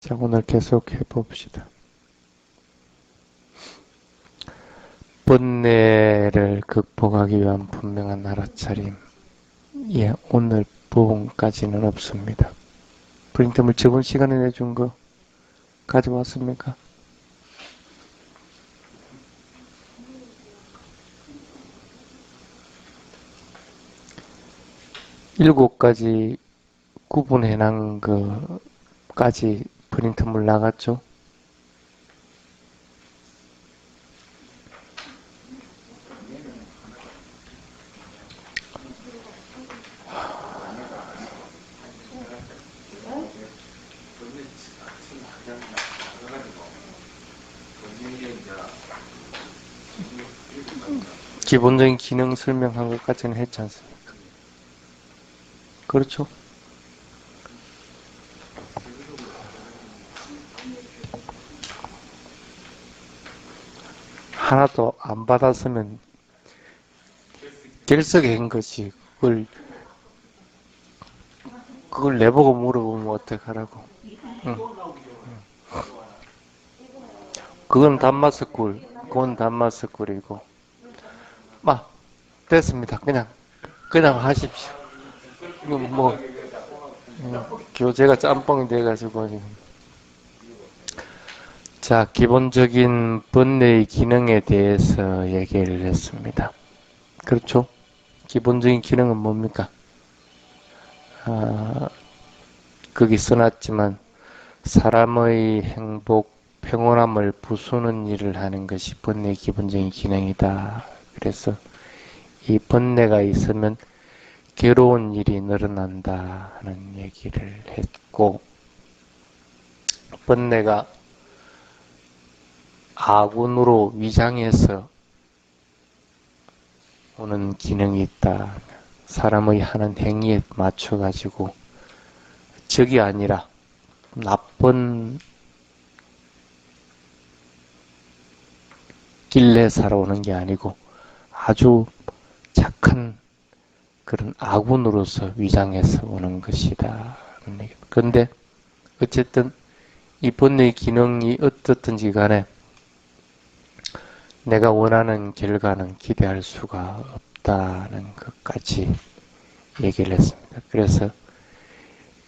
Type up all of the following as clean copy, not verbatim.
자, 오늘 계속 해봅시다. 번뇌를 극복하기 위한 분명한 알아차림. 예, 오늘 부분까지는 없습니다. 프린트물 저번 시간에 내준 거 가져왔습니까? 7가지 구분해놓은 거까지 프린트물 나갔죠? 기본적인 기능 설명한 것까지는 했지 않습니까? 그렇죠? 하나도 안 받았으면 결석한 것이 그걸 내보고 물어보면 어떡하라고. 응. 그건 단마스꿀이고. 됐습니다. 그냥 하십시오. 이건 교재가 짬뽕이 돼가지고 지금. 자, 기본적인 번뇌의 기능에 대해서 얘기를 했습니다. 그렇죠? 기본적인 기능은 뭡니까? 거기 써놨지만 사람의 행복, 평온함을 부수는 일을 하는 것이 번뇌의 기본적인 기능이다. 그래서 이 번뇌가 있으면 괴로운 일이 늘어난다 하는 얘기를 했고, 번뇌가 아군으로 위장해서 오는 기능이 있다. 사람의 하는 행위에 맞춰가지고 적이 아니라 나쁜 길래 살아오는 게 아니고 아주 착한 그런 아군으로서 위장해서 오는 것이다. 그런데 어쨌든 이 번뇌의 기능이 어떻든지 간에 내가 원하는 결과는 기대할 수가 없다는 것까지 얘기를 했습니다. 그래서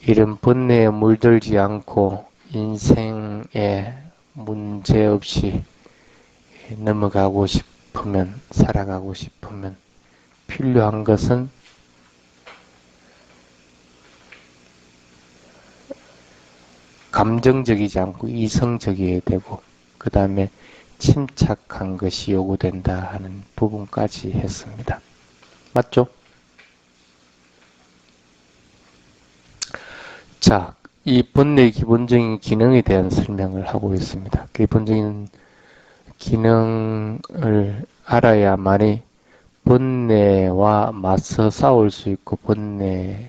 이런 번뇌에 물들지 않고 인생에 문제없이 넘어가고 싶으면, 살아가고 싶으면 필요한 것은 감정적이지 않고 이성적이어야 되고, 그 다음에 침착한 것이 요구된다 하는 부분까지 했습니다. 맞죠? 자, 이 번뇌의 기본적인 기능에 대한 설명을 하고 있습니다. 기본적인 기능을 알아야만이 번뇌와 맞서 싸울 수 있고 번뇌에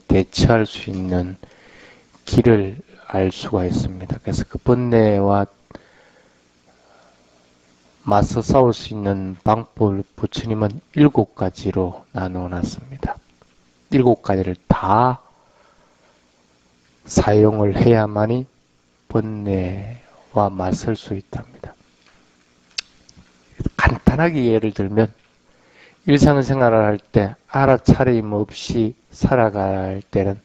대처할 수 있는 길을 알 수가 있습니다. 그래서 그 번뇌와 맞서 싸울 수 있는 방법을 부처님은 7가지로 나누어 놨습니다. 7가지를 다 사용을 해야만이 번뇌와 맞설 수 있답니다. 간단하게 예를 들면 일상생활을 할 때 알아차림 없이 살아갈 때는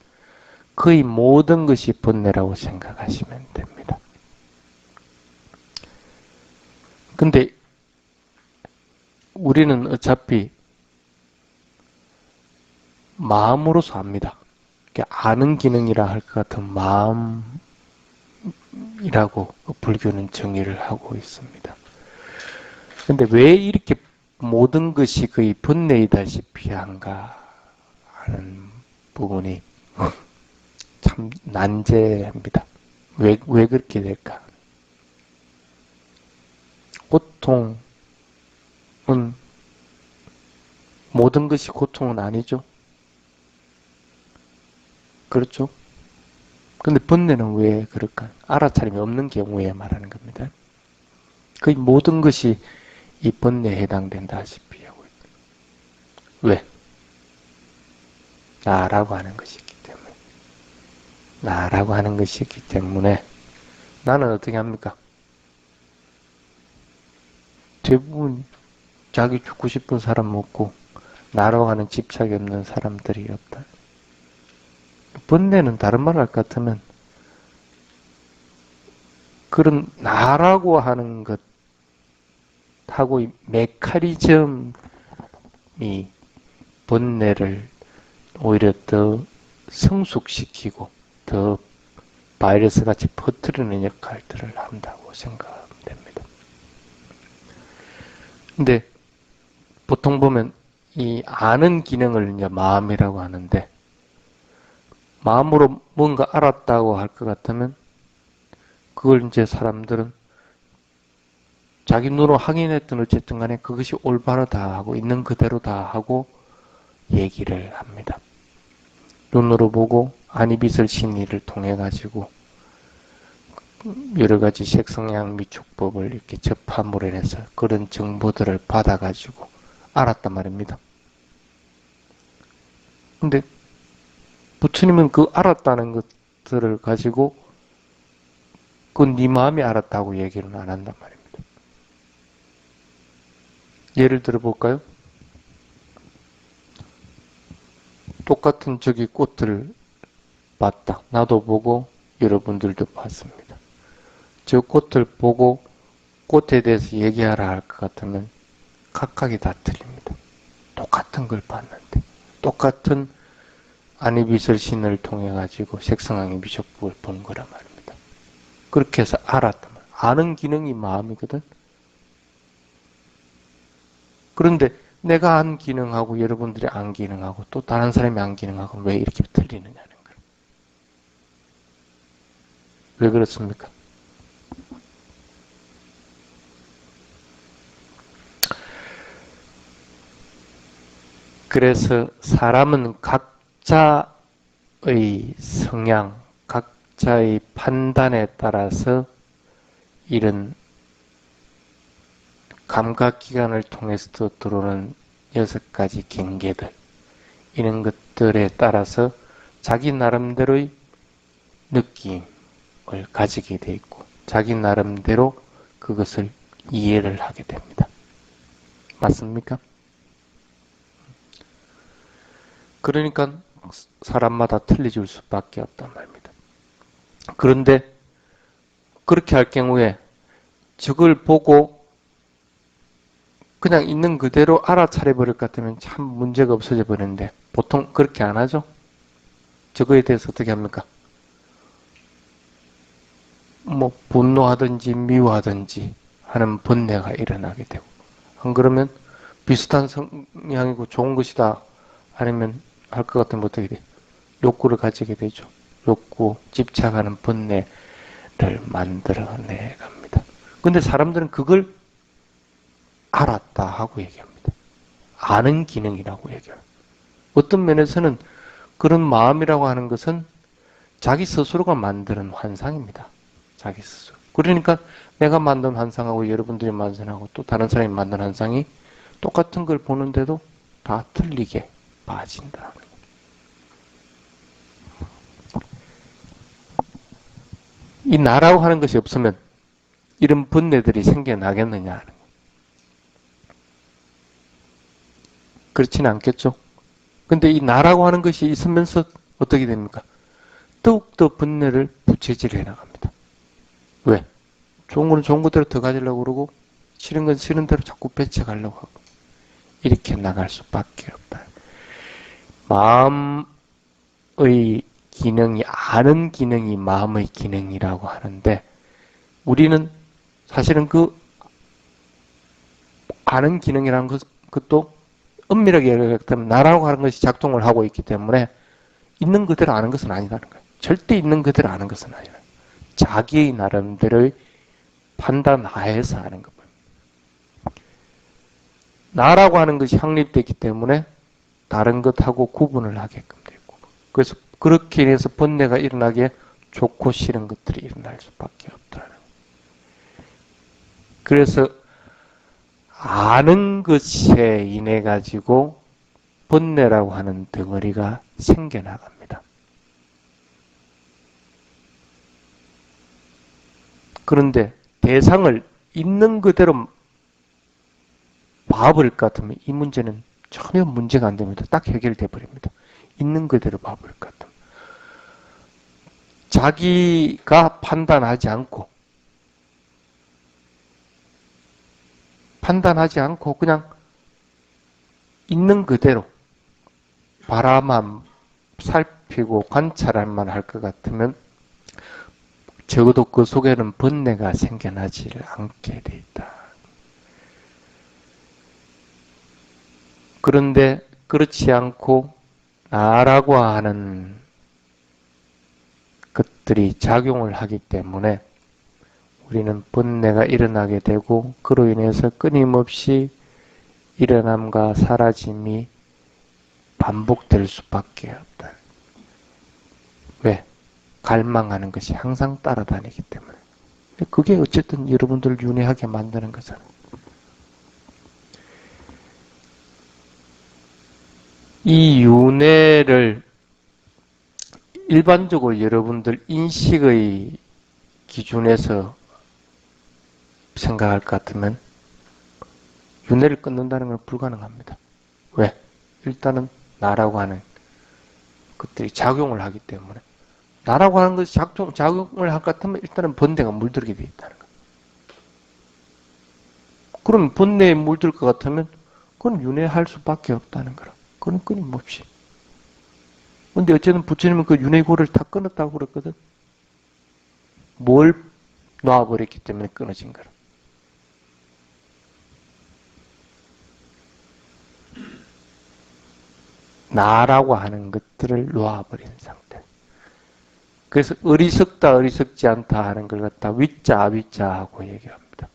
거의 모든 것이 번뇌라고 생각하시면 됩니다. 근데 우리는 어차피 마음으로서 압니다. 아는 기능이라 할 것 같은 마음이라고 불교는 정의를 하고 있습니다. 근데 왜 이렇게 모든 것이 거의 번뇌이다시피 한가 하는 부분이 참 난제합니다. 왜 그렇게 될까? 고통은 모든 것이 고통은 아니죠. 그렇죠? 근데 번뇌는 왜 그럴까? 알아차림이 없는 경우에 말하는 겁니다. 거의 모든 것이 이 번뇌에 해당된다시피 하고 있다. 왜? 나라고 하는 것이기 때문에. 나라고 하는 것이 있기 때문에 나는 어떻게 합니까? 대부분 자기 죽고 싶은 사람 없고 나라고 하는 집착이 없는 사람들이 없다. 번뇌는 다른 말 할 것 같으면 그런 나라고 하는 것하고 이 메커니즘이 번뇌를 오히려 더 성숙시키고 더 바이러스 같이 퍼뜨리는 역할들을 한다고 생각하면 됩니다. 근데 보통 보면 이 아는 기능을 이제 마음이라고 하는데 마음으로 뭔가 알았다고 할 것 같으면 그걸 이제 사람들은 자기 눈으로 확인했던 어쨌든 간에 그것이 올바르다 하고 있는 그대로다 하고 얘기를 합니다. 눈으로 보고 안이빛을 심리를 통해 가지고 여러 가지 색성향 미축법을 이렇게 접함으로 인해서 그런 정보들을 받아가지고 알았단 말입니다. 근데 부처님은 그 알았다는 것들을 가지고 그건 네 마음이 알았다고 얘기는 안 한단 말입니다. 예를 들어 볼까요? 똑같은 저기 꽃을 봤다. 나도 보고 여러분들도 봤습니다. 저 꽃을 보고 꽃에 대해서 얘기하라 할 것 같으면 각각이 다 틀립니다. 똑같은 걸 봤는데 똑같은 안이빛을 신을 통해 가지고 색성왕의 미적국을 본 거란 말입니다. 그렇게 해서 알았단 말이에요. 아는 기능이 마음이거든. 그런데 내가 안 기능하고 여러분들이 안 기능하고 또 다른 사람이 안 기능하고 왜 이렇게 틀리느냐는 거예요. 왜 그렇습니까? 그래서 사람은 각자의 성향, 각자의 판단에 따라서 이런 감각기관을 통해서 들어오는 6가지 경계들, 이런 것들에 따라서 자기 나름대로의 느낌을 가지게 돼 있고 자기 나름대로 그것을 이해를 하게 됩니다. 맞습니까? 그러니까 사람마다 틀려질 수밖에 없단 말입니다. 그런데 그렇게 할 경우에 저걸 보고 그냥 있는 그대로 알아차려 버릴 것 같으면 참 문제가 없어져 버리는데 보통 그렇게 안 하죠? 저거에 대해서 어떻게 합니까? 뭐 분노하든지 미워하든지 하는 번뇌가 일어나게 되고 안 그러면 비슷한 성향이고 좋은 것이다 아니면 할 것 같으면 어떻게 돼? 욕구를 가지게 되죠. 욕구, 집착하는 번뇌를 만들어내 갑니다. 근데 사람들은 그걸 알았다 하고 얘기합니다. 아는 기능이라고 얘기해요. 어떤 면에서는 그런 마음이라고 하는 것은 자기 스스로가 만드는 환상입니다. 자기 스스로. 그러니까 내가 만든 환상하고 여러분들이 만든 환상하고 또 다른 사람이 만든 환상이 똑같은 걸 보는데도 다 틀리게 빠진다. 이 나라고 하는 것이 없으면 이런 번뇌들이 생겨나겠느냐 하는 거예요. 그렇지는 않겠죠. 근데 이 나라고 하는 것이 있으면서 어떻게 됩니까? 더욱더 번뇌를 부채질해 나갑니다. 왜? 좋은 거는 좋은 것대로 더 가지려고 그러고 싫은 건 싫은 대로 자꾸 배쳐가려고 하고 이렇게 나갈 수밖에 없다. 마음의 기능이 아는 기능이 마음의 기능이라고 하는데 우리는 사실은 그 아는 기능이라는 것도 엄밀하게 얘기하면 나라고 하는 것이 작동을 하고 있기 때문에 있는 그대로 아는 것은 아니라는 거예요. 절대 있는 그대로 아는 것은 아니라 자기의 나름대로의 판단 하에서 아는 겁니다. 나라고 하는 것이 확립됐기 때문에 다른 것하고 구분을 하게끔 되고 그래서 그렇게 인해서 번뇌가 일어나기에 좋고 싫은 것들이 일어날 수밖에 없다는 거예요. 그래서 아는 것에 인해 가지고 번뇌라고 하는 덩어리가 생겨나갑니다. 그런데 대상을 있는 그대로 봐버릴 것 같으면 이 문제는 전혀 문제가 안 됩니다. 딱 해결돼 버립니다. 있는 그대로 봐버릴 것 같으면. 자기가 판단하지 않고 그냥 있는 그대로 바라만 살피고 관찰만 할 것 같으면 적어도 그 속에는 번뇌가 생겨나지 않게 돼 있다. 그런데 그렇지 않고 나라고 하는 것들이 작용을 하기 때문에 우리는 번뇌가 일어나게 되고 그로 인해서 끊임없이 일어남과 사라짐이 반복될 수밖에 없다. 왜? 갈망하는 것이 항상 따라다니기 때문에. 그게 어쨌든 여러분들을 윤회하게 만드는 거잖아요. 이 윤회를 일반적으로 여러분들 인식의 기준에서 생각할 것 같으면 윤회를 끊는다는 건 불가능합니다. 왜? 일단은 나라고 하는 것들이 작용을 하기 때문에. 나라고 하는 것이 작용을 할 것 같으면 일단은 번뇌가 물들게 되어 있다는 거예요. 그럼 번뇌에 물들 것 같으면 그건 윤회할 수밖에 없다는 거라. 그건 끊임없이. 근데 어쨌든 부처님은 그 윤회고를 다 끊었다고 그랬거든. 뭘 놔버렸기 때문에 끊어진 거라. 나라고 하는 것들을 놓아버린 상태. 그래서 어리석다, 어리석지 않다 하는 걸 갖다 위자, 아위자 하고 얘기합니다.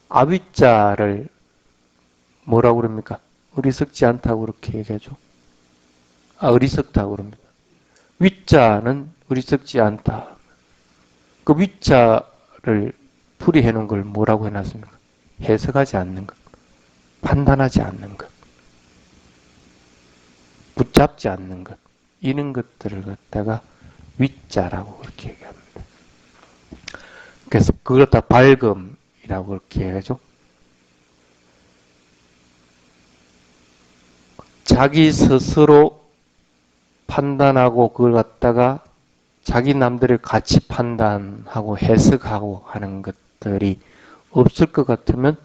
아위자를 뭐라고 그럽니까? 어리석지 않다고 그렇게 얘기하죠. 어리석다고 그럽니다. 위자는 어리석지 않다. 그 위자를 풀이해 놓은 걸 뭐라고 해놨습니까? 해석하지 않는 것, 판단하지 않는 것, 붙잡지 않는 것, 이런 것들을 갖다가 위자라고 그렇게 얘기합니다. 그래서 그걸 갖다 발금이라고 그렇게 해야죠. 자기 스스로 판단하고 그걸 갖다가 자기 남들을 같이 판단하고 해석하고 하는 것들이 없을 것 같으면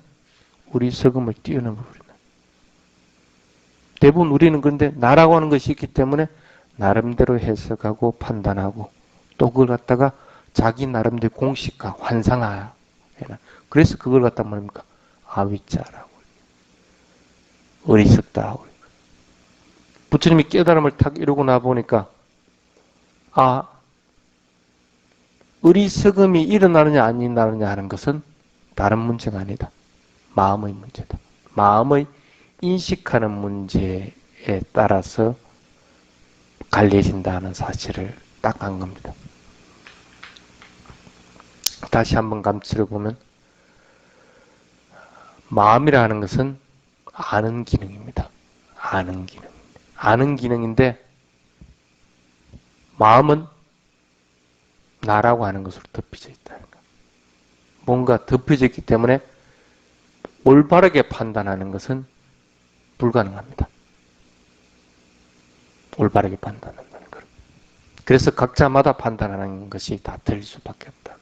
우리 석음을 뛰어넘어버린다. 대부분 우리는 그런데 나라고 하는 것이 있기 때문에 나름대로 해석하고 판단하고 또 그걸 갖다가 자기 나름대로 공식화, 환상화. 그래서 그걸 갖다 뭡니까? 아위자라고. 어리석다. 부처님이 깨달음을 탁 이루고 나보니까 어리석음이 일어나느냐 안 일어나느냐 하는 것은 다른 문제가 아니다. 마음의 문제다. 마음의 인식하는 문제에 따라서 갈려진다는 사실을 딱 한 겁니다. 다시 한번 감추려 보면 마음이라는 것은 아는 기능입니다. 아는 기능. 아는 기능인데 마음은 나라고 하는 것으로 덮여져 있다는 것. 뭔가 덮여져 있기 때문에 올바르게 판단하는 것은 불가능합니다. 올바르게 판단한다는 것. 그래서 각자마다 판단하는 것이 다 틀릴 수밖에 없다.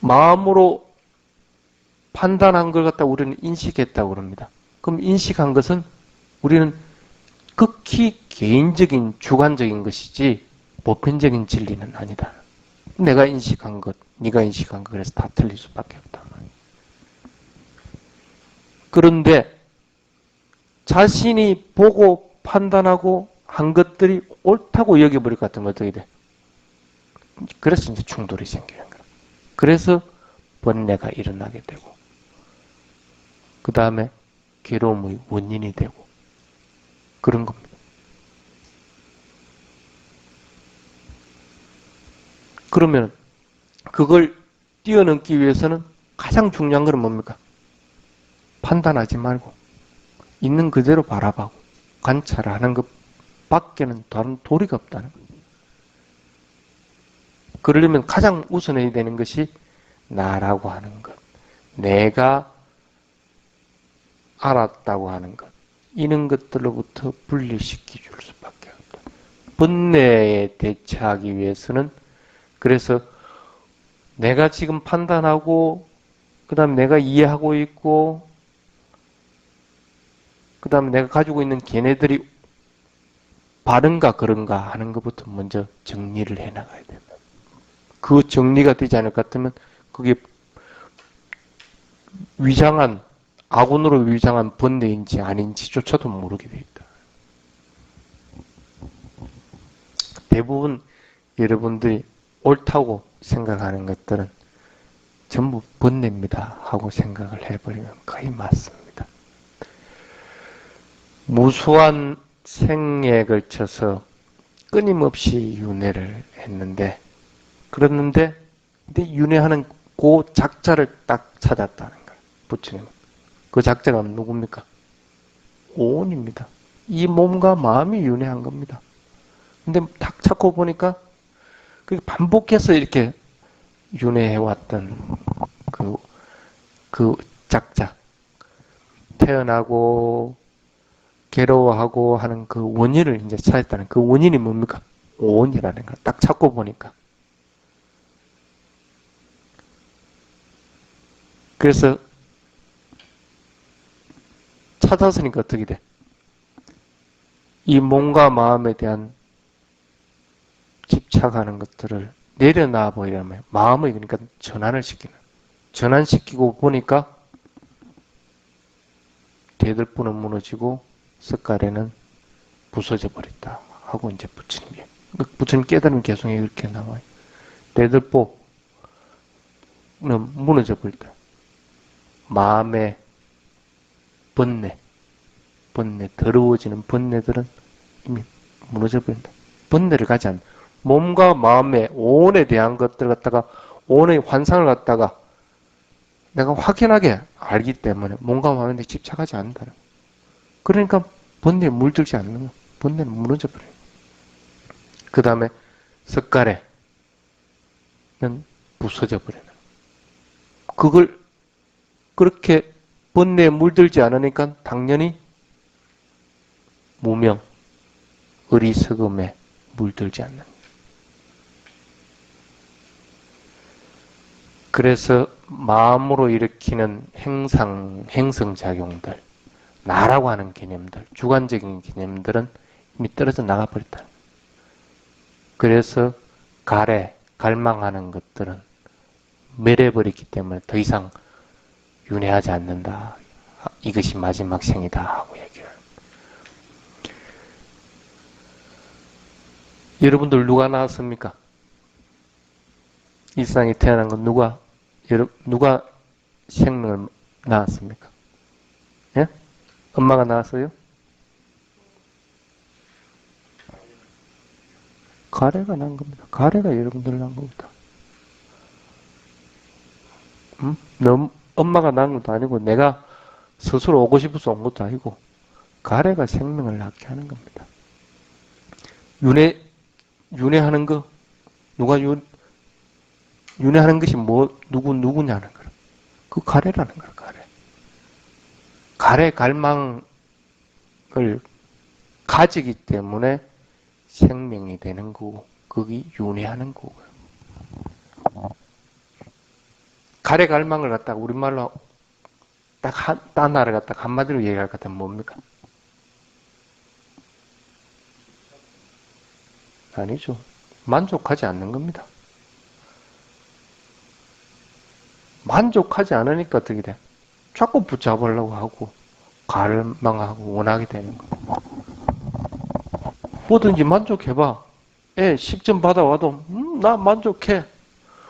마음으로 판단한 걸 갖다 우리는 인식했다고 그럽니다. 그럼 인식한 것은 우리는 극히 개인적인 주관적인 것이지 보편적인 진리는 아니다. 내가 인식한 것, 네가 인식한 것, 그래서 다 틀릴 수밖에 없다. 그런데 자신이 보고 판단하고 한 것들이 옳다고 여겨버릴 것 같으면 어떻게 돼? 그래서 이제 충돌이 생기는 거야. 그래서 번뇌가 일어나게 되고 그 다음에 괴로움의 원인이 되고 그런 겁니다. 그러면 그걸 뛰어넘기 위해서는 가장 중요한 건 뭡니까? 판단하지 말고 있는 그대로 바라보고 관찰하는 것 밖에는 다른 도리가 없다는 거예요. 그러려면 가장 우선해야 되는 것이 나라고 하는 것. 내가 알았다고 하는 것. 이런 것들로부터 분리시켜 줄 수밖에 없다. 번뇌에 대처하기 위해서는 그래서 내가 지금 판단하고 그 다음에 내가 이해하고 있고 그 다음에 내가 가지고 있는 걔네들이 바른가 그런가 하는 것부터 먼저 정리를 해나가야 된다. 그 정리가 되지 않을 것 같으면 그게 위장한 아군으로 위장한 번뇌인지 아닌지조차도 모르게 돼 있다. 대부분 여러분들이 옳다고 생각하는 것들은 전부 번뇌입니다 하고 생각을 해버리면 거의 맞습니다. 무수한 생애에 걸쳐서 끊임없이 윤회를 했는데 그랬는데 근데 윤회하는 그 작자를 딱 찾았다는 거예요. 부처님은. 그 작자가 누굽니까? 오온입니다. 이 몸과 마음이 윤회한 겁니다. 근데 딱 찾고 보니까 그 반복해서 이렇게 윤회해왔던 그 작자. 태어나고 괴로워하고 하는 그 원인을 이제 찾았다는 그 원인이 뭡니까? 오온이라는 걸 딱 찾고 보니까. 그래서 찾았으니까 어떻게 돼? 이 몸과 마음에 대한 집착하는 것들을 내려놔 버리려면 마음을 그러니까 전환을 시키는. 전환시키고 보니까 대들보는 무너지고 석가래는 부서져 버렸다 하고 이제 부처님 깨달은 개성에 이렇게 나와요. 대들보는 무너져 버렸다. 마음의 번뇌, 더러워지는 번뇌들은 이미 무너져 버린다. 번뇌를 가지 않는 몸과 마음의 오온에 대한 것들 갖다가 오온의 환상을 갖다가 내가 확연하게 알기 때문에 몸과 마음에 집착하지 않는다는 거예요. 그러니까 번뇌에 물들지 않는 거예요. 번뇌는 무너져 버려요. 그 다음에 석가래는 부서져 버리는 거예요. 그걸 그렇게 번뇌에 물들지 않으니까 당연히 무명, 어리석음에 물들지 않는 거예요. 그래서 마음으로 일으키는 행성작용들, 나라고 하는 개념들, 주관적인 개념들은 이미 떨어져 나가버렸다. 그래서 갈망하는 것들은 멸해버렸기 때문에 더 이상 윤회하지 않는다. 이것이 마지막 생이다 하고 얘기를. 여러분들 누가 나왔습니까? 이 세상에 태어난 건 누가 생명을 낳았습니까? 예? 엄마가 낳았어요? 가래가 낳은 겁니다. 가래가 여러분들 낳은 겁니다. 엄마가 낳은 것도 아니고 내가 스스로 오고 싶어서 온 것도 아니고 가래가 생명을 낳게 하는 겁니다. 윤회하는 거 누가 윤회하는 것이 누구냐는 거라. 그 가래라는 거야, 가래. 가래 갈망을 가지기 때문에 생명이 되는 거고, 그게 윤회하는 거고요. 가래 갈망을 갖다가 우리말로 딴 나라 갖다가 한마디로 얘기할 것 같으면 뭡니까? 아니죠. 만족하지 않는 겁니다. 만족하지 않으니까 어떻게 돼? 자꾸 붙잡으려고 하고 갈망하고 원하게 되는 거. 뭐든지 만족해봐. 애 식전 받아와도 나 만족해.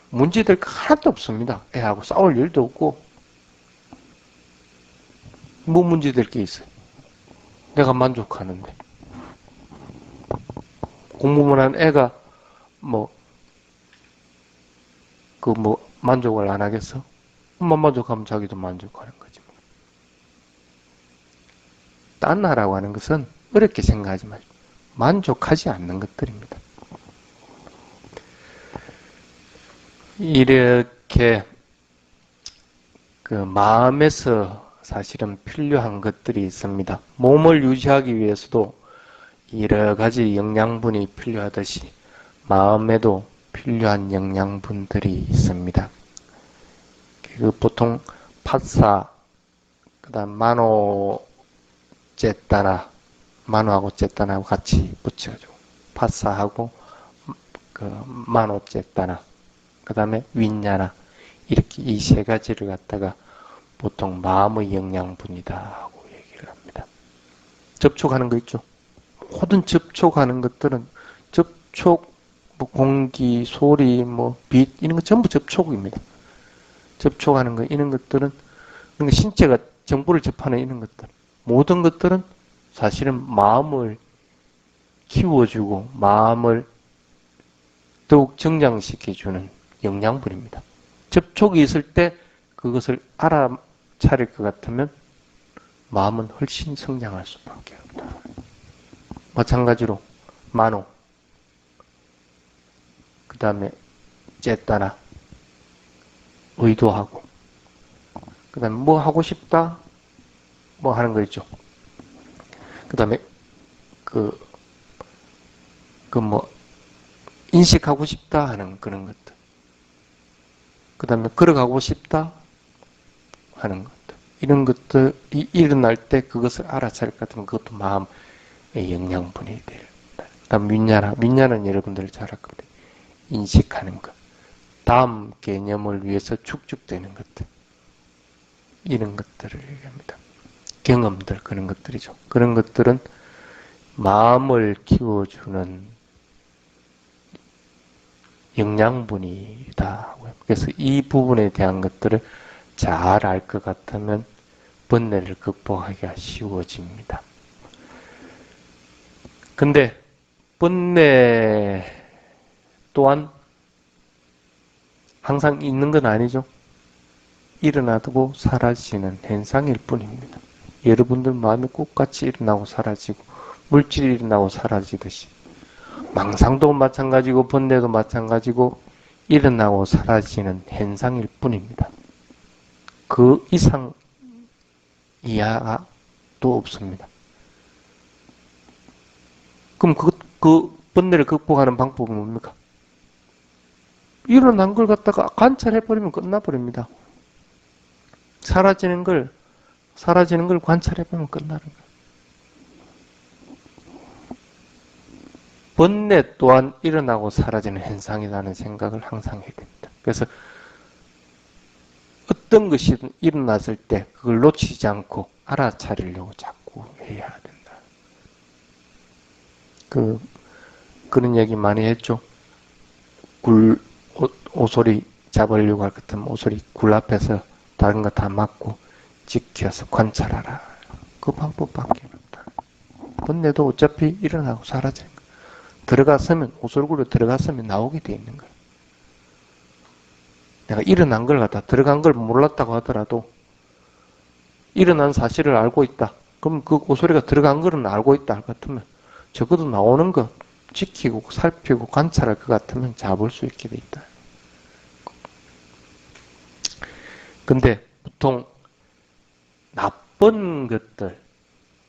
문제될 거 하나도 없습니다. 애하고 싸울 일도 없고. 뭐 문제될 게 있어요? 내가 만족하는데. 공부만 한 애가 만족을 안 하겠어? 엄마 만족하면 자기도 만족하는 거지. 딴 나라고 하는 것은 어렵게 생각하지 마시고 만족하지 않는 것들입니다. 이렇게 그 마음에서 사실은 필요한 것들이 있습니다. 몸을 유지하기 위해서도 여러 가지 영양분이 필요하듯이 마음에도 필요한 영양분들이 있습니다. 그 보통 팥사, 그다음 마노제따나, 마노하고 제따나하고 같이 붙여가지고 팥사하고 그 마노제따나, 그다음에 윈냐나, 이렇게 이 세 가지를 갖다가 보통 마음의 영양분이다 하고 얘기를 합니다. 접촉하는 거 있죠. 모든 접촉하는 것들은 접촉, 뭐 공기, 소리, 뭐 빛, 이런 거 전부 접촉입니다. 접촉하는 거, 이런 것들은, 그러니까 신체가 정보를 접하는 이런 것들, 모든 것들은 사실은 마음을 키워주고 마음을 더욱 정장시켜주는 영양분입니다. 접촉이 있을 때 그것을 알아차릴 것 같으면 마음은 훨씬 성장할 수밖에 없다. 마찬가지로 만호, 그 다음에 쨌다나, 의도하고, 그 다음에 뭐 하고 싶다, 뭐 하는 거 있죠. 그 다음에 뭐 인식하고 싶다 하는 그런 것들. 그 다음에 걸어가고 싶다 하는 것들. 이런 것들이 일어날 때 그것을 알아차릴 것 같으면 그것도 마음의 영양분이 됩니다. 그 다음 윈냐는 여러분들 잘 알 겁니다. 인식하는 것. 다음 개념을 위해서 축적되는 것들. 이런 것들을 얘기합니다. 경험들, 그런 것들이죠. 그런 것들은 마음을 키워주는 영양분이다. 그래서 이 부분에 대한 것들을 잘 알 것 같으면 번뇌를 극복하기가 쉬워집니다. 근데 번뇌 또한 항상 있는 건 아니죠. 일어나고 사라지는 현상일 뿐입니다. 여러분들 마음이 똑같이 일어나고 사라지고 물질이 일어나고 사라지듯이 망상도 마찬가지고 번뇌도 마찬가지고 일어나고 사라지는 현상일 뿐입니다. 그 이상 이하도 없습니다. 그럼 그 번뇌를 극복하는 방법은 뭡니까? 일어난 걸 갖다가 관찰해버리면 끝나버립니다. 사라지는 걸 관찰해보면 끝나는 거예요. 번뇌 또한 일어나고 사라지는 현상이라는 생각을 항상 해야 됩니다. 그래서 어떤 것이 일어났을 때 그걸 놓치지 않고 알아차리려고 자꾸 해야 된다. 그런 얘기 많이 했죠. 오소리 잡으려고 할 것 같으면 오소리 굴 앞에서 다른 거 다 막고 지켜서 관찰하라. 그 방법밖에 없다. 번뇌도 어차피 일어나고 사라지는 거야. 들어갔으면, 오솔구로 들어갔으면 나오게 돼 있는 거야. 내가 일어난 걸 갖다 들어간 걸 몰랐다고 하더라도 일어난 사실을 알고 있다. 그럼 그 오소리가 들어간 거는 알고 있다 할 것 같으면 적어도 나오는 거 지키고 살피고 관찰할 것 같으면 잡을 수 있게 돼 있다. 근데 보통 나쁜 것들,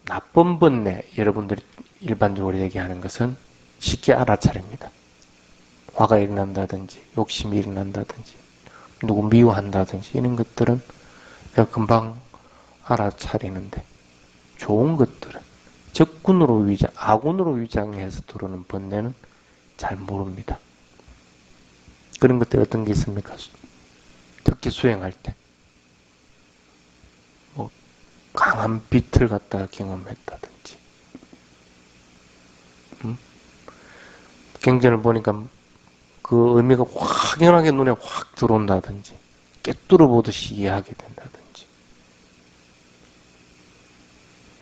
나쁜 번뇌, 여러분들이 일반적으로 얘기하는 것은 쉽게 알아차립니다. 화가 일어난다든지, 욕심이 일어난다든지, 누구 미워한다든지, 이런 것들은 금방 알아차리는데, 좋은 것들은 적군으로 위장, 아군으로 위장해서 들어오는 번뇌는 잘 모릅니다. 그런 것들 어떤 게 있습니까? 특히 수행할 때. 강한 빛을 갖다가 경험했다든지, 경전을 보니까 그 의미가 확연하게 눈에 확 들어온다든지, 꿰뚫어 보듯이 이해하게 된다든지,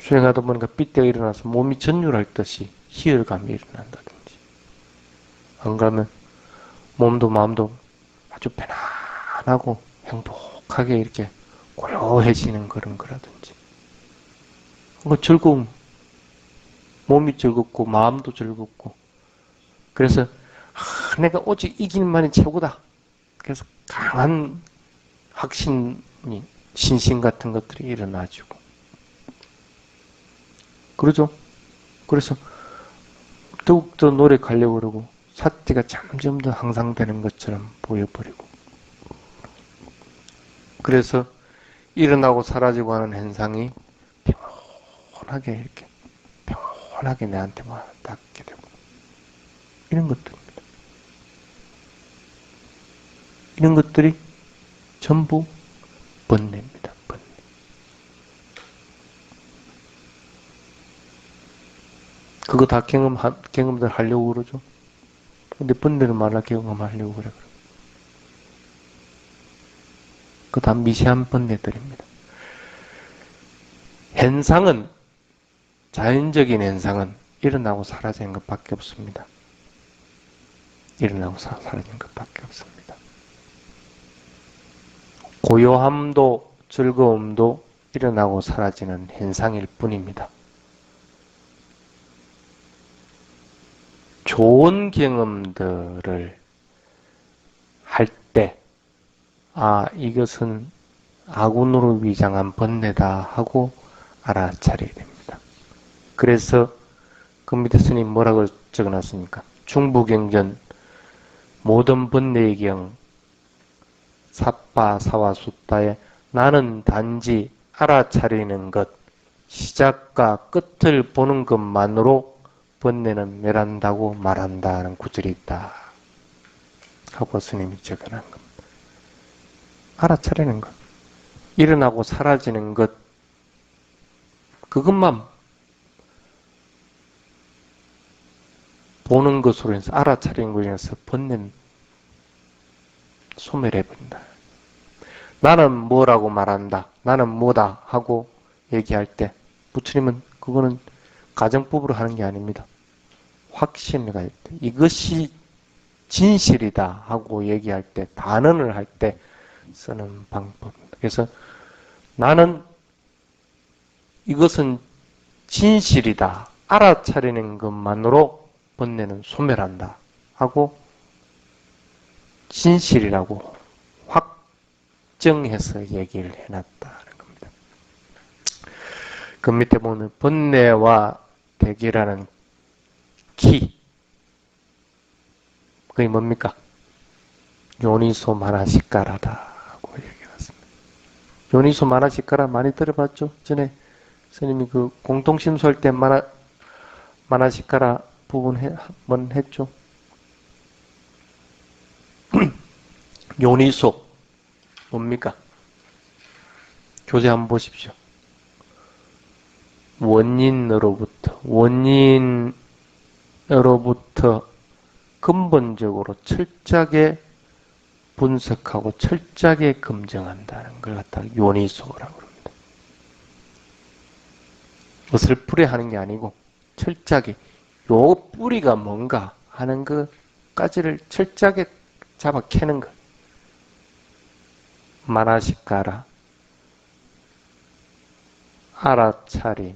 수행하다 보니까 삐때가 일어나서 몸이 전율할 듯이 희열감이 일어난다든지, 안 그러면 몸도 마음도 아주 편안하고 행복하게 이렇게 고요해지는 그런 거라든지, 즐거움, 몸이 즐겁고 마음도 즐겁고, 그래서 내가 오직 이기는 만이 최고다. 그래서 강한 확신이, 신심 같은 것들이 일어나지고. 그러죠? 그래서 더욱더 노력하려고 그러고, 사티가 점점 더 향상되는 것처럼 보여버리고. 그래서 일어나고 사라지고 하는 현상이 평온하게 이렇게, 평온하게 내한테만 닿게 되고. 이런 것들입니다. 이런 것들이 전부 번뇌입니다. 번뇌. 그거 다 경험들 하려고 그러죠. 근데 번뇌를 말라 경험하려고 그래. 그거 다 미세한 번뇌들입니다. 현상은, 자연적인 현상은 일어나고 사라지는 것밖에 없습니다. 일어나고 사라지는 것밖에 없습니다. 고요함도 즐거움도 일어나고 사라지는 현상일 뿐입니다. 좋은 경험들을 할 때, 이것은 아군으로 위장한 번뇌다 하고 알아차려야 됩니다. 그래서 그 밑에 스님 뭐라고 적어놨습니까? 중부경전 모든 번뇌의 경 사빠 사와 숫다에 나는 단지 알아차리는 것, 시작과 끝을 보는 것만으로 번뇌는 멸한다고 말한다는 구절이 있다 하고 스님이 적어놓은 겁니다. 알아차리는 것, 일어나고 사라지는 것, 그것만 보는 것으로 해서 알아차리는 것으로 해서 번뇌는 소멸해버린다. 나는 뭐라고 말한다, 나는 뭐다 하고 얘기할 때 부처님은 그거는 가정법으로 하는 게 아닙니다. 확신을 가질 때, 이것이 진실이다 하고 얘기할 때, 단언을 할 때 쓰는 방법입니다. 그래서 나는 이것은 진실이다 알아차리는 것만으로 번뇌는 소멸한다 하고 진실이라고 확정해서 얘기를 해놨다는 겁니다. 그 밑에 보면 번뇌와 대기라는 키, 그게 뭡니까? 요니소 마나시카라다 하고 얘기해놨습니다. 요니소 마나시카라 많이 들어봤죠? 전에 스님이 그 공통심수할 때 마나시카라 부분 한번 했죠? 요니소 뭡니까? 교재 한번 보십시오. 원인으로부터 근본적으로 철저하게 분석하고 철저하게 검증한다는 걸 갖다가 요니소라고 합니다. 어설프게 하는 게 아니고 철저하게 요 뿌리가 뭔가 하는 것까지를 철저하게 잡아 캐는 것. 마나시카라, 알아차림,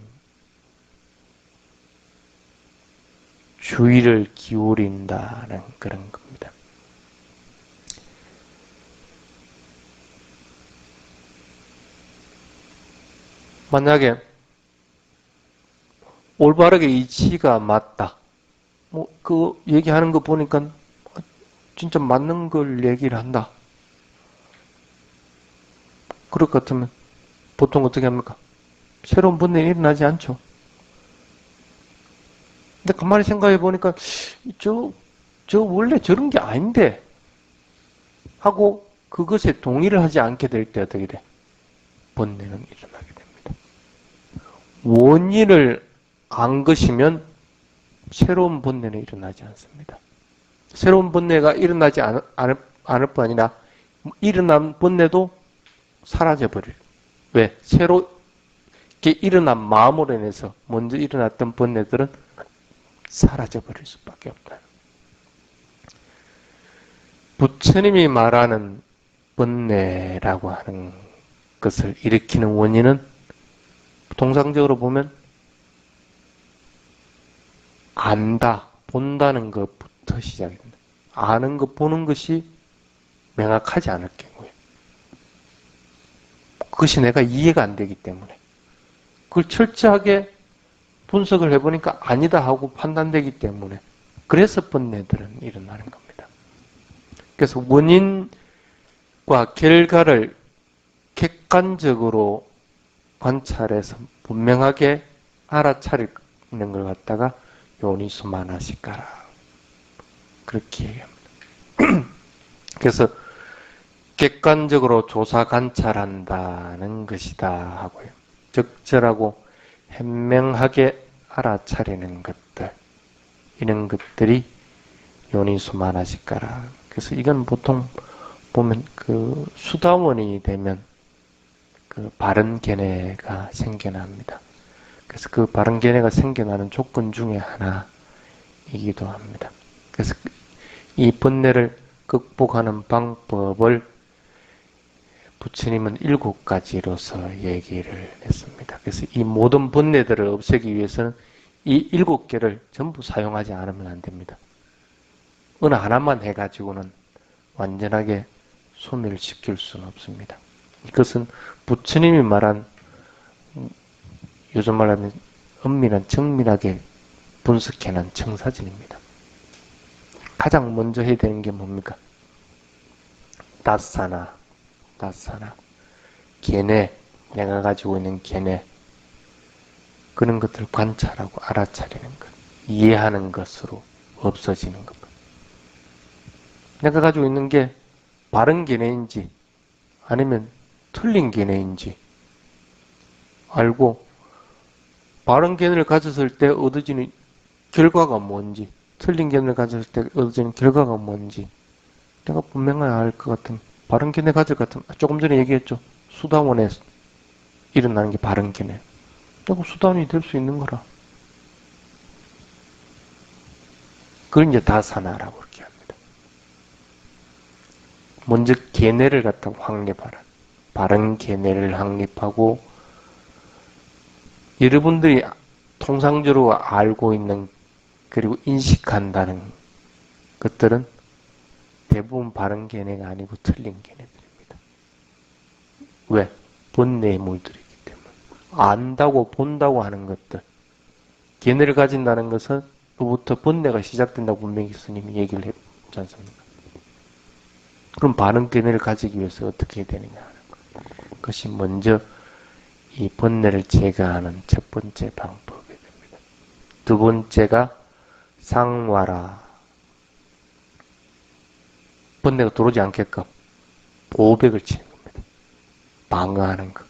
주의를 기울인다는 그런 겁니다. 만약에 올바르게 이치가 맞다. 그 얘기하는 거 보니까 진짜 맞는 걸 얘기를 한다. 그럴 것 같으면 보통 어떻게 합니까? 새로운 번뇌는 일어나지 않죠. 근데 가만히 생각해 보니까 저 원래 저런 게 아닌데 하고 그것에 동의를 하지 않게 될 때 어떻게 돼? 번뇌는 일어나게 됩니다. 원인을 안 것이면 새로운 번뇌는 일어나지 않습니다. 새로운 번뇌가 일어나지 않을 뿐 아니라 일어난 번뇌도 사라져버려요. 왜? 새롭게 일어난 마음으로 인해서 먼저 일어났던 번뇌들은 사라져버릴 수밖에 없다. 부처님이 말하는 번뇌라고 하는 것을 일으키는 원인은 통상적으로 보면 안다, 본다는 것부터 시작됩니다. 아는 것, 보는 것이 명확하지 않을 경우에. 그것이 내가 이해가 안 되기 때문에. 그걸 철저하게 분석을 해보니까 아니다 하고 판단되기 때문에. 그래서 번뇌들은 일어나는 겁니다. 그래서 원인과 결과를 객관적으로 관찰해서 분명하게 알아차리는 걸 갖다가 요니소 마나시카라. 그렇게 얘기합니다. 그래서 객관적으로 조사 관찰한다는 것이다 하고요. 적절하고 현명하게 알아차리는 것들, 이런 것들이 요니소 마나시카라. 그래서 이건 보통 보면 그 수다원이 되면 그 바른 견해가 생겨납니다. 그래서 그 바른 견해가 생겨나는 조건 중에 하나이기도 합니다. 그래서 이 번뇌를 극복하는 방법을 부처님은 7가지로서 얘기를 했습니다. 그래서 이 모든 번뇌들을 없애기 위해서는 이 7개를 전부 사용하지 않으면 안 됩니다. 어느 하나만 해가지고는 완전하게 소멸시킬 수는 없습니다. 이것은 부처님이 말한, 요즘 말하면 엄밀한 정밀하게 분석해낸 청사진입니다. 가장 먼저 해야 되는 게 뭡니까? 다사나, 견해, 내가 가지고 있는 견해, 그런 것들을 관찰하고 알아차리는 것, 이해하는 것으로 없어지는 것. 내가 가지고 있는 게 바른 견해인지 아니면 틀린 견해인지 알고, 바른 견해를 가졌을 때 얻어지는 결과가 뭔지, 틀린 견해를 가졌을 때 얻어지는 결과가 뭔지 내가 분명히 알 것 같은, 바른 견해 가질 것 같은, 조금 전에 얘기했죠. 수다원에 일어나는 게 바른 견해. 내가 수다원이 될 수 있는 거라. 그걸 이제 다사나라고 그렇게 합니다. 먼저 견해를 갖다가 확립하라. 바른 견해를 확립하고, 여러분들이 통상적으로 알고 있는 그리고 인식한다는 것들은 대부분 바른 견해가 아니고 틀린 견해들입니다. 왜? 번뇌에 물들이기 때문에. 안다고 본다고 하는 것들, 견해를 가진다는 것은 그부터 번뇌가 시작된다고 분명히 스님이 얘기를 했지 않습니까? 그럼 바른 견해를 가지기 위해서 어떻게 해야 되느냐 하는 것. 그것이 먼저 이 번뇌를 제거하는 첫 번째 방법이 됩니다. 두 번째가 상와라. 번뇌가 들어오지 않게끔 보호벽을 치는 겁니다. 방어하는 것.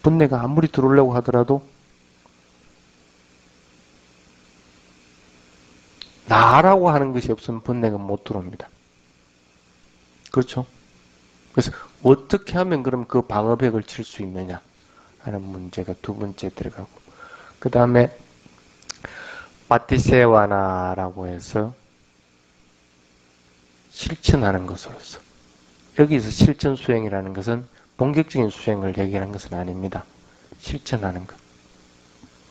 번뇌가 아무리 들어오려고 하더라도 나라고 하는 것이 없으면 번뇌가 못 들어옵니다. 그렇죠? 그래서 어떻게 하면 그럼 그 방어벽을 칠 수 있느냐 하는 문제가 두 번째 들어가고, 그 다음에 파티세와나라고 해서 실천하는 것으로서, 여기서 실천 수행이라는 것은 본격적인 수행을 얘기하는 것은 아닙니다. 실천하는 것.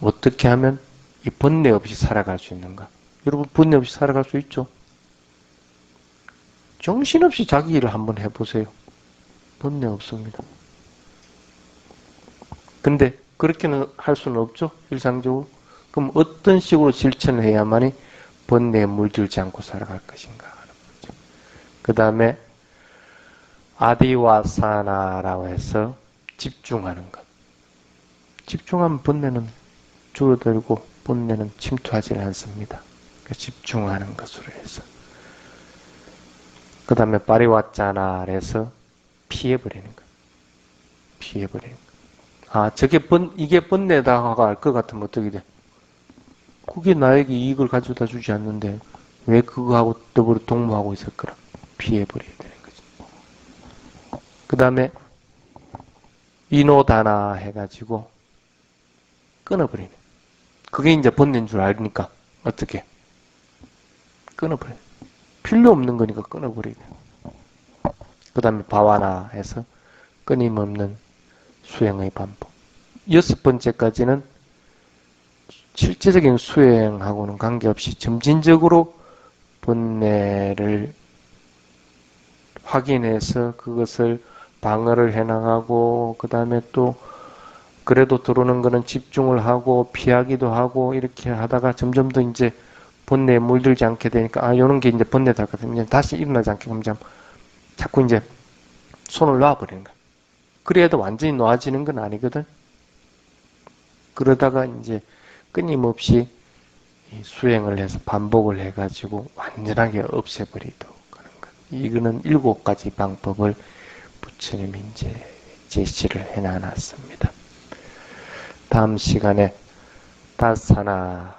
어떻게 하면 이 번뇌 없이 살아갈 수 있는가? 여러분, 번뇌 없이 살아갈 수 있죠? 정신없이 자기 일을 한번 해보세요. 번뇌 없습니다. 근데 그렇게는 할 수는 없죠, 일상적으로. 그럼 어떤 식으로 실천을 해야만이 번뇌에 물들지 않고 살아갈 것인가 하는 거죠. 그 다음에 아디와사나라고 해서 집중하는 것. 집중하면 번뇌는 줄어들고 번뇌는 침투하지 않습니다. 집중하는 것으로 해서. 그 다음에 파리와짜나를 해서 피해버리는 것. 피해버리는 것. 아, 이게 번뇌다 하고 알 것 같으면 어떻게 돼? 그게 나에게 이익을 가져다 주지 않는데 왜 그거하고 더불어 동무하고 있을 거라? 피해버려야 되는 거지. 그 다음에 이노다나 해가지고 끊어버리네. 그게 이제 번뇌인 줄 알니까 어떻게? 끊어버려. 필요 없는 거니까 끊어버리네. 그 다음에 바와나 해서 끊임없는 수행의 반복. 6번째까지는 실제적인 수행하고는 관계없이 점진적으로 번뇌를 확인해서 그것을 방어를 해나가고, 그 다음에 또 그래도 들어오는 거는 집중을 하고 피하기도 하고 이렇게 하다가 점점 더 이제 본내에 물들지 않게 되니까, 아, 요런 게 이제 본내다 거든요. 다시 일어나지 않게 그럼 자꾸 이제 손을 놔버리는 거야. 그래도 완전히 놓아지는 건 아니거든. 그러다가 이제 끊임없이 수행을 해서 반복을 해가지고 완전하게 없애버리도록 하는 것. 이거는 7가지 방법을 부처님이 이제 제시를 해놔놨습니다. 다음 시간에 다사나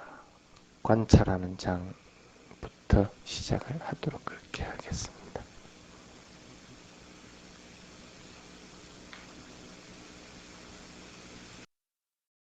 관찰하는 장부터 시작을 하도록 그렇게 하겠습니다.